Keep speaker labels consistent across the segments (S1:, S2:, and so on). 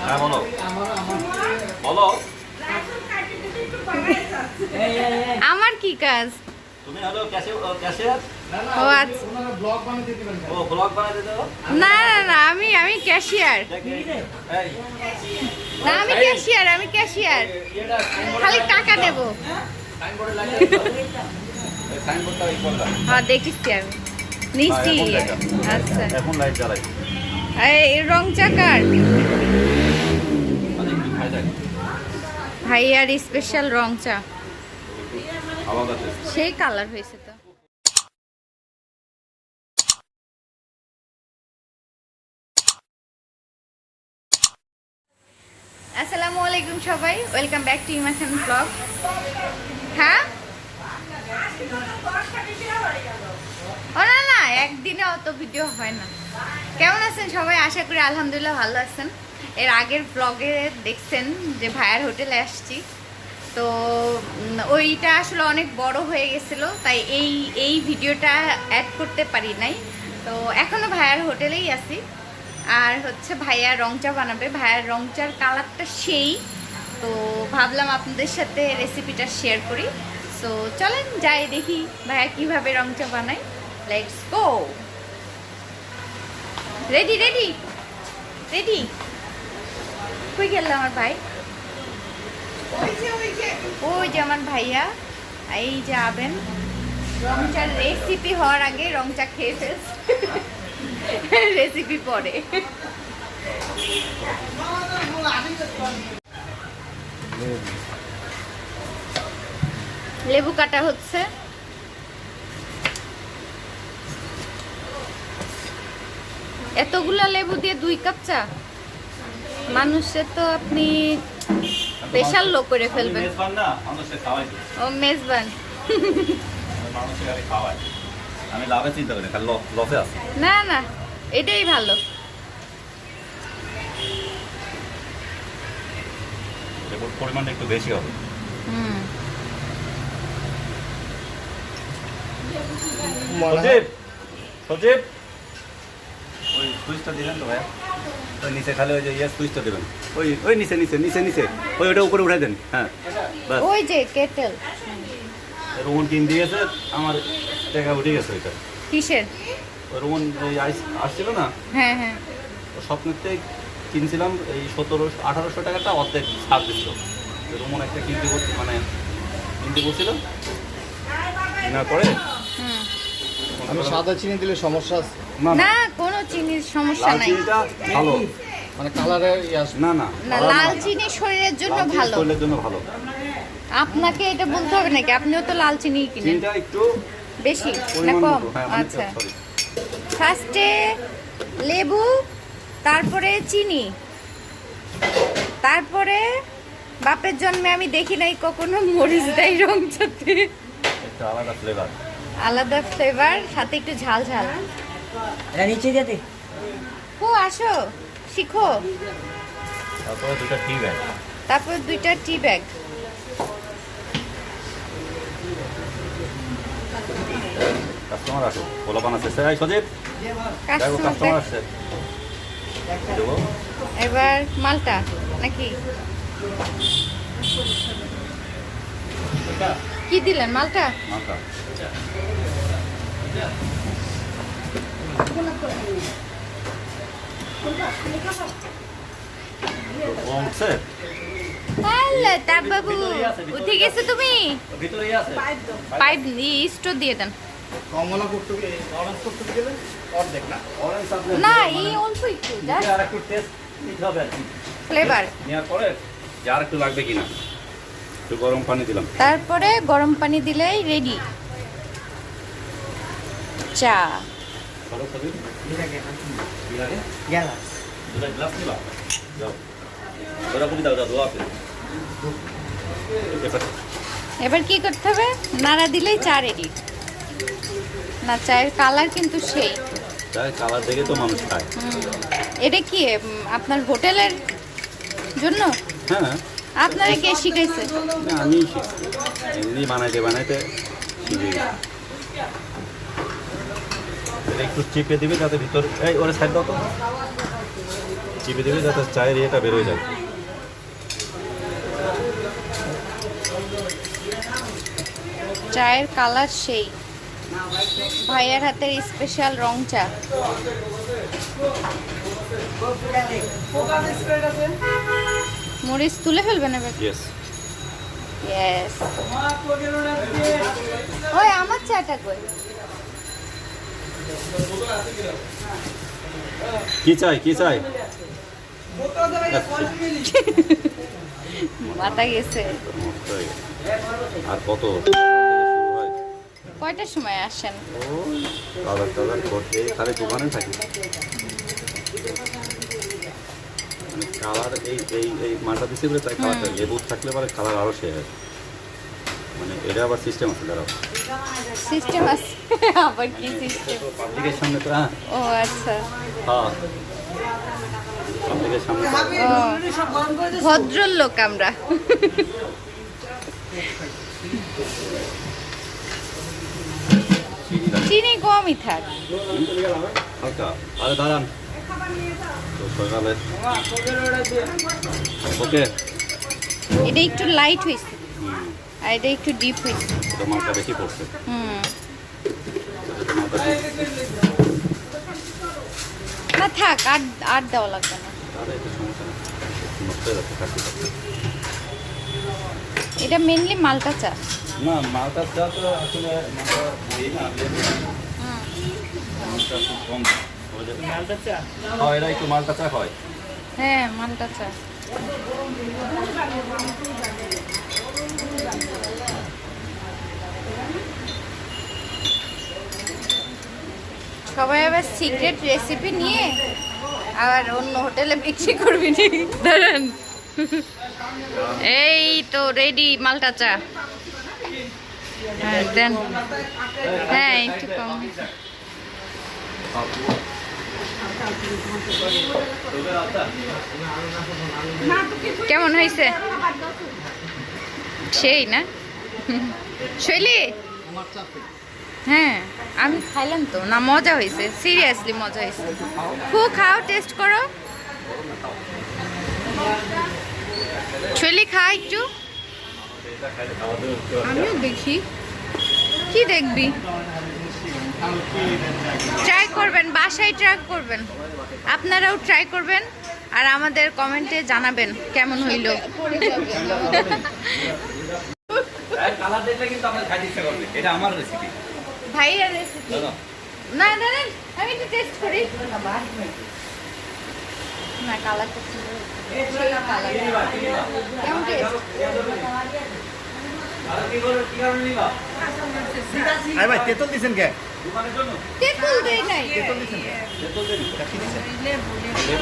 S1: হ্যাঁ বলো বলো।
S2: আমার কি কাজ?
S1: তুমি হলো ক্যাশিয়ার।
S2: ও আচ্ছা,
S1: ও ব্লগ বানাতে দাও।
S2: না না না, আমি ক্যাশিয়ার। না, আমি ক্যাশিয়ার। খালি টাকা দেব। হ্যাঁ, দেখিছি আমি, নিশ্চি। আচ্ছা,
S1: এখন লাইট জ্বালাই।
S2: এই রং চাকার ভাইয়ার স্পেশাল রং চা, সেই কালার হয়েছে তো। আসসালামু আলাইকুম সবাই, ওয়েলকাম ব্যাক টু ইমা খান ব্লগ। হ্যাঁ, ও না না, একদিনে অত ভিডিও হয় না। কেমন আছেন সবাই? আশা করি আলহামদুলিল্লাহ ভালো আছেন। এর আগের ব্লগে দেখছেন যে ভাইয়ার হোটেলে আসছি, তো ওইটা আসলে অনেক বড় হয়ে গেছিলো, তাই এই ভিডিওটা অ্যাড করতে পারি নাই। তো এখনও ভাইয়ার হোটেলেই আছি। আর হচ্ছে ভাইয়া রং চা বানাবে, ভাইয়ার রং চার কালারটা সেই, তো ভাবলাম আপনাদের সাথে রেসিপিটা শেয়ার করি। সো চলেন যাই দেখি ভাইয়া কিভাবে রং চা বানায়। Let's go. Ready ready ready. কই গেল আমার ভাই? ওই যে আমার ভাইয়া, এই যে আবেন। রং চার রেসিপি হওয়ার আগে রং চা খেয়ে ফেলছে, রেসিপি পরে। লেবু কাটা হচ্ছে। এতগুলা লেবু দিয়ে 2 কাপ চা, মানুষের তো আপনি স্পেশাল লোক করে ফেলবেন। ও মেজবান।
S1: আমি লাভে চিন্তা করি, খালি লসে আছে।
S2: না না, এটাই ভালো।
S1: পরিমাণটা একটু বেশি হবে। সজীব সজীব, ওই সুইচটা দিবেন তো ভাইয়া, ওই নিচে খালি ওই যে সুইচটা দেবেন, ওই ওই নিচে নিচে নিচে নিচে, ওই ওটা উপরে উঠাই দেন। হ্যাঁ বাস।
S2: ওই যে কেটেল
S1: রোমন কিন দিয়েছে, আমার টাকা উঠে গেছে। ওইটা
S2: কিসের?
S1: ওই রোমন আসছিল না,
S2: হ্যাঁ হ্যাঁ,
S1: স্বপ্নের থেকে কিনছিলাম এই 1700-1800 টাকাটা অর্ধেক ছাড় দিচ্ছিল। রোমন একটা কিনতে বলছিল, কেনার পরে
S3: আমি সাদা চিনি দিলে সমস্যা আছে?
S2: না কোনো চিনির সমস্যা
S1: লাল
S2: নাই।
S1: চিনিটা ভালো,
S3: মানে কালারে
S1: না না
S2: না, লাল চিনি শরীরের জন্য ভালো।
S1: শরীরের জন্য ভালো।
S2: আপনাকে এটা বলতে হবে নাকি? আপনিও তো লাল চিনি কিনেন।
S1: চিনিটা একটু
S2: বেশি না
S1: পরিমাণ
S2: কম?
S1: মতো, হ্যাঁ, অনেকটা,
S2: আচ্ছা,
S1: sorry।
S2: ফার্স্টে লেবু, তারপরে চিনি, তারপরে বাপের জন্মে আমি দেখি নাই কখনো মরিচ দেয় রং চাতে।
S1: একটা আলাদা ফ্লেভার,
S2: আলাদা ফ্লেভার, সাথে একটু ঝাল ঝাল।
S4: নিচে যেতে
S2: ও আসো, শিখো।
S1: তারপরে দুটো টি ব্যাগ,
S2: তারপর 2টা টি ব্যাগ।
S1: কাস্টমার আসো, পোলাপান আছে। এই সজীব, দেখো কাস্টমার আসছে, দেবো।
S2: এবার মালটা নাকি কি দিলেন? মালটা
S1: মাথা উঠছে,
S2: তাহলে তা বাবু উঠে গেছে। তুমি
S1: ভিতরেই আছে।
S2: পাইপ স্টোর দিয়ে দেন।
S3: কমলা করতে অরেঞ্জ করতে গেলে অর্ধেক না
S1: অরেঞ্জ আপনি
S2: না, এই অল্প একটু জাস্ট
S1: আর একটু টেস্ট নিতে হবে আর কি।
S2: ফ্লেভার।
S1: নেওয়ার পরে যে আর একটু লাগবে কিনা, একটু গরম পানি দিলাম।
S2: তারপরে গরম পানি দিলেই রেডি চা।
S1: ভালো সজীব, কি লাগে?
S4: গেলাম
S1: দুটা গ্লাস নিবা, যাও ঘোরাঘুরি দাও, দাও দোয়া আছে।
S2: এবার কি করতে হবে? নাড়া দিলেই চা রেডি। না, চায়ের কালার কিন্তু সেই।
S1: চাই কালার দেখে তো মানুষ খায়।
S2: এটা কি আপনার হোটেলের জন্য?
S1: হ্যাঁ,
S2: আপনারা কে শিখাইছে?
S1: না আমি শিখছি, এমনি বানাইতে বানাইতে শিখে গেছি। এটা একটু চিপে দিবে যাতে ভিতরে, এই ওরে সাইড দাও তো। চিপে দিবি যাতে চায়ের ইয়েটা বের হয়ে যায়।
S2: চায়ের কালার সেই ভাইয়ার হাতের স্পেশাল রং চা। মরিচ তুলে ফেলবেন এবার।
S1: ইয়েস।
S2: ইয়েস। ওই আমার চাটা কই?
S1: কি চাই কি চাই?
S2: মাথা গেছে।
S1: আর কত?
S2: কয়টার সময় আসেন?
S1: কালার টালার করতে খালি দোকানে থাকি। মানে কালার এই এই এই মালটা দিচ্ছে বলে তাই কালারটা লেবু থাকলে পরে কালার আরও সে হয়। মানে এটা আবার সিস্টেম আছে দাঁড়াও।
S2: সিস্টেম আছে? আবার কি সিস্টেম?
S1: পাবলিকের সামনে তো হ্যাঁ
S2: ও আচ্ছা।
S1: হ্যাঁ পাবলিকের সামনে তো।
S2: ও, ভদ্রলোক আমরা। চিনি কমই থাক।
S1: হালকা আরে দাঁড়ান তো সকালে ওকে।
S2: এটা একটু লাইট হয়েছে আর এটা একটু ডিপ হয়েছে।
S1: এটা মালটা বেশি পড়ছে। মালটা
S2: না থাক, আর আর দেওয়া লাগবে না।
S1: তাহলে এটা সমস্যা নেই, নষ্ট হয়ে যাচ্ছে কাটতে কাটতে।
S2: এটা মেনলি মালটা চা।
S1: না মালটা চা তো আসলে মালটা এই না মালটা খুব কম
S3: মালটা চা
S1: হয়, এরা একটু মালটা চা হয়।
S2: হ্যাঁ মালটা চা। সবাই আবার সিক্রেট রেসিপি নিয়ে আবার অন্য হোটেলে বিক্রি করবি নি। ধরেন এই তো রেডি মালটা চা। হ্যাঁ দেন। হ্যাঁ একটু কম। কেমন হয়েছে? সেই না শৈলী? হ্যাঁ আমি খাইলাম তো, না মজা হয়েছে, সিরিয়াসলি মজা হয়েছে। খুব খাও, টেস্ট করো। শৈলী খা একটু। আমিও দেখি। কি দেখবি? ট্রাই করবেন, বাসায় ট্রাই করবেন, আপনারাও ট্রাই করবেন আর আমাদের কমেন্টে জানাবেন কেমন হইল।
S1: কালার দেখলে কিন্তু আপনার খাইতে ইচ্ছা করবে। এটা আমার রেসিপি।
S2: ভাইয়ের রেসিপি না দাঁড়ান, আমি একটু টেস্ট করি। না কালারটা সুন্দর। কেমন টেস্ট?
S3: আরে ভাই তেঁতুল দিছেন কে?
S2: তেঁতুল দেই নাই।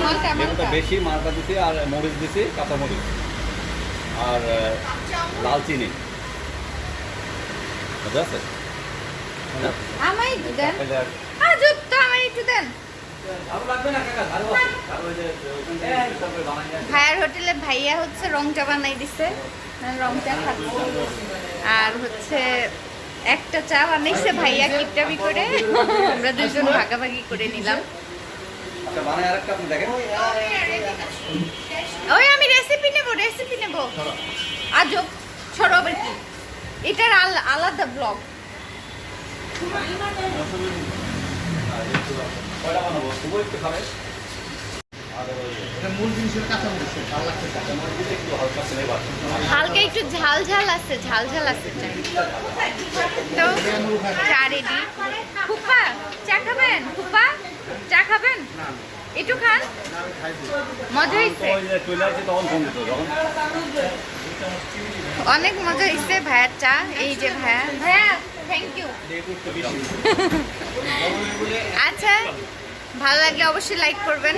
S2: মালটা
S1: লেবুটা
S2: মালটা
S1: বেশি, মালটা দিছি আর মরিচ দিছি, কাঁচা মরিচ আর লাল চিনি। বুঝা আছে?
S2: আমায় একটু দেন। আজব তো, আমায় একটু দেন। ভাইয়ার হোটেলে ভাইয়া হচ্ছে রং চা বানাই দিছে, রং চা খাচ্ছি। আর হচ্ছে একটা চা বানাইছে ভাইয়া কিপটাবি করে, আমরা দুজন ভাগাভাগি করে নিলাম। ওই আমি রেসিপি নেব, রেসিপি নেব। আজব ছড়ো আবার কি? এটার আলাদা ব্লগ। হালকা একটু ঝাল ঝাল আছে, ঝাল ঝাল আছে চাই তো। চা রেডি। ফুপা চা খাবেন? ফুপা চা খাবেন? একটু খান, মজা হয়েছে, অনেক মজা হয়েছে ভাইয়ার চা। এই যে ভাইয়া, ভাইয়া থ্যাংক ইউ। আচ্ছা ভালো লাগলে অবশ্যই লাইক করবেন।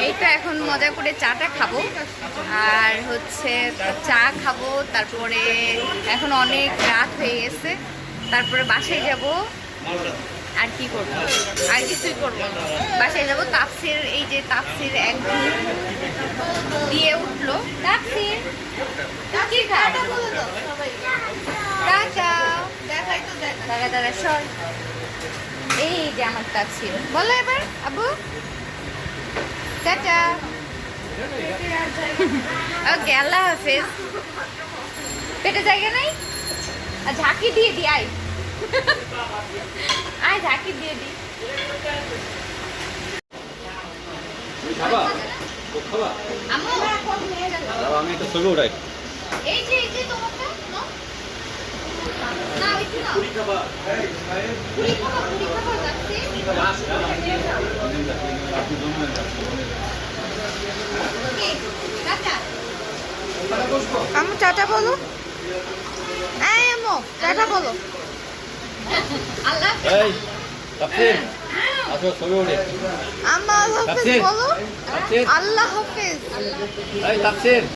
S2: এই তো এখন মজা করে চাটা খাবো আর হচ্ছে চা খাবো, তারপরে এখন অনেক রাত হয়ে গেছে, তারপরে বাসায় যাব। আর কি করবো? আর কিছুই করবো না, বাসায় যাবো। তাফসির, এই যে তাফসির এক দিয়ে উঠলো। তাফসির কি খায়? দাঁড়া দাঁড়া সর। এই যে আমার তাফসির, বলো এবার আব্বু টাটা। ওকে আল্লাহ হাফেজ। পেটে জায়গা নাই? আর ঝাঁকি দিয়ে দি আয়। আয় ঝাঁকি দিয়ে দি।
S1: তুমি খাবা? ও খাবা?
S2: আম্মু
S1: দাঁড়াও, আমি একটা ছবি উঠাই।
S2: এই যে তোমাকে নাও। না ওইটি না। পুরি খাবা যাচ্ছে। ওকে, টাটা। আম্মু টাটা বলো। এই আম্মু টাটা বলো। আল্লাহ হাফেজ।
S1: এই তাফসীর, আসো ছবি উঠে।
S2: আম্মা আল্লাহ হাফেজ
S1: তাফসীর,
S2: বলো।
S1: তাফসীর,
S2: আল্লাহ হাফেজ।
S1: এই তাফসীর।